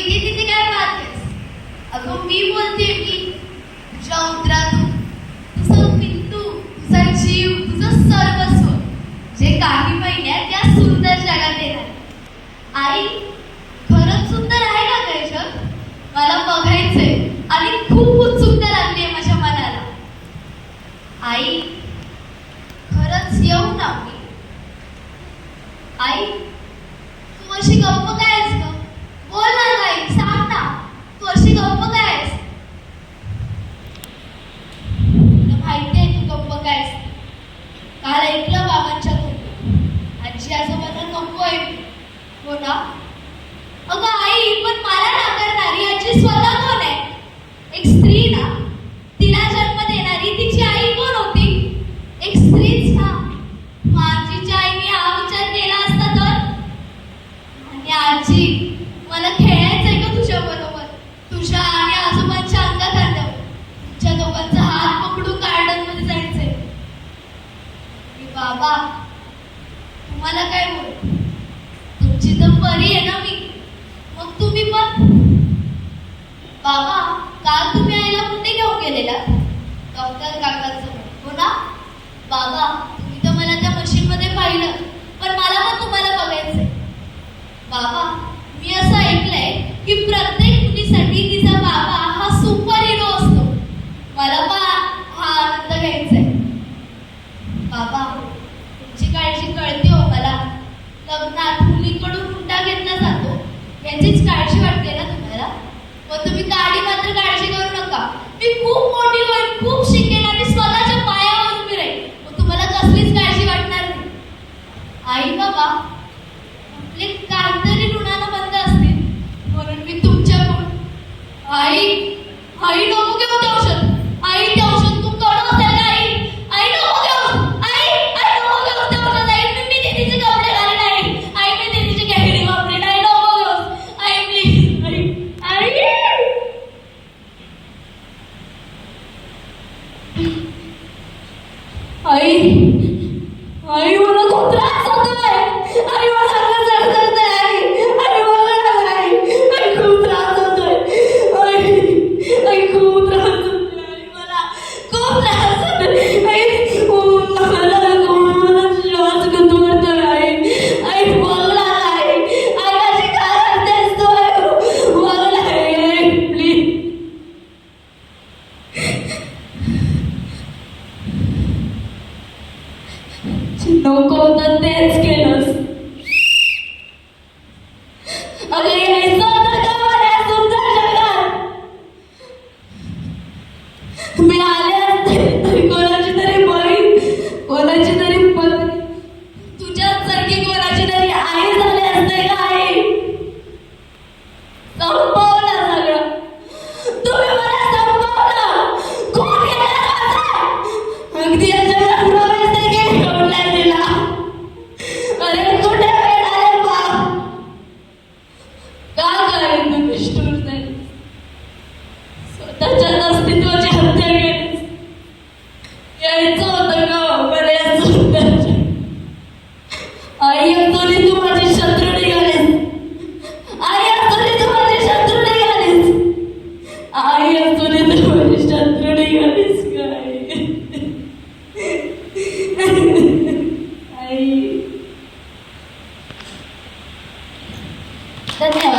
इथे तिथे काय पाहतेस? अगं मी बोलते की तुझ्या उदरातून तुझं पिंटू, तुझा जीव, तुझं सर्वस्व जे काही महिन्यात त्या सुंदर जगात येणार. आई, खरंच सुंदर आहे का काय जग? मला बघायचंय आणि खूप उत्सुकता लागली आहे माझ्या मनाला. आई, खरंच येऊ ना मी? आई, तू अशी गप्प काय आहेस ग? बोल ना आई, सांग ना, तू अशी गप्प काय आहेस? तुला माहिती आहे तू गप्प काय आहेस? काल ऐकलं बाबांच्या तोंडून आजी आजोबांना नको आहे. हो ना? अगं आई, पण मला नाकारणारी आजी स्वतः कोण आहे? एक स्त्री ना, तिला जन्म देणारी तिची आई कोण होती? एक स्त्रीच ना. माझीच्या आईने हा विचार केला असता तर. आणि आजी, मला खेळायचंय का तुझ्या बरोबर? तुझ्या आणि आजोबांच्या अंगात आलं, तुमच्या दोघांचा हात पकडून गार्डन मध्ये जायचंय. बाबा, तुम्हाला काय बोल? तुमची तर परी आहे ना मी, मग तुम्ही पण. बाबा, काल तुम्ही आईला कुठे घेऊन गेलेला? डॉक्टर काकांसमोर, हो ना? बाबा, तुम्ही तर मला त्या मशीन मध्ये पाहिलं, पण मला पण तुम्हाला बघायचंय. बाबा, मी असं ऐकलंय की प्रत्येक मुलीसाठी तिचा बाबा हा सुपर हिरो असतो. मला पण हा आनंद घ्यायचाय. बाबा, तुमची काळजी कळते हो मला. लग्नात मुलीकडून हुंडा घेतला जातो याचीच काळजी वाटते ना तुम्हाला? पण तुम्ही गाडी मात्र काळजी करू नका. मी खूप मोठी होईल, खूप शिकेन आणि स्वतःच्या पायावर उभी राहील. मग तुम्हाला कसलीच काळजी वाटणार नाही. आई बाबा, आपले काहीतरी ऋणानं बंद असतील म्हणून मी तुमच्याकडून. आई, आई नको घेऊ ते औषध. आई, ते औषध खूप कडू असेल ना आई? आई नको घेऊ. आई, आई नको घेऊ ते औषध. आई, मी दीदीचे कपडे घालेन. आई, मी दीदीची कॅमेरी वापरेन. आई नको घेऊ. आई प्लीज. आई, आई, आई, मला खूप त्रास होतोय. आई, मला अंग जळजळतंय. आई, मला नाही. आई, खूप त्रास होतोय. आई, खूप त्रास होतोय. आई, मला खूप त्रास होतोय. आई, मला श्वास गुदमरतोय. आई, बघ ना आई. आई, अशी काय करतेस तू? बघ ना आई, प्लीज. नको होतं तेच केलंस. अगं, यायचं होतं का मला या सुंदर जगात? मी आले असते तरी कोणाची तरी बहीण, कोणाची तरी पत्नी, तुझ्यासारखी कोणाची तरी आई झाली असते का आई? संपवलं सगळं. तुम्ही मला संपवलं. खून केला माझा. अगदी या जगात प्रवेश सोडलाय तिला. अरे कुठे मिळाले बाप? का करेन तू निष्ठुर नाही? स्वतःच्याच अस्तित्वाची हत्या केलीस. यायचं होतं का मला या सुंदरच्या? आई, अजूनही तू माझी शत्रू निघालीस. आई, अजूनही तू माझी शत्रू निघालीस. आई, अजूनही तू माझी शत्रू निघालीस काय? आई, धन्यवाद.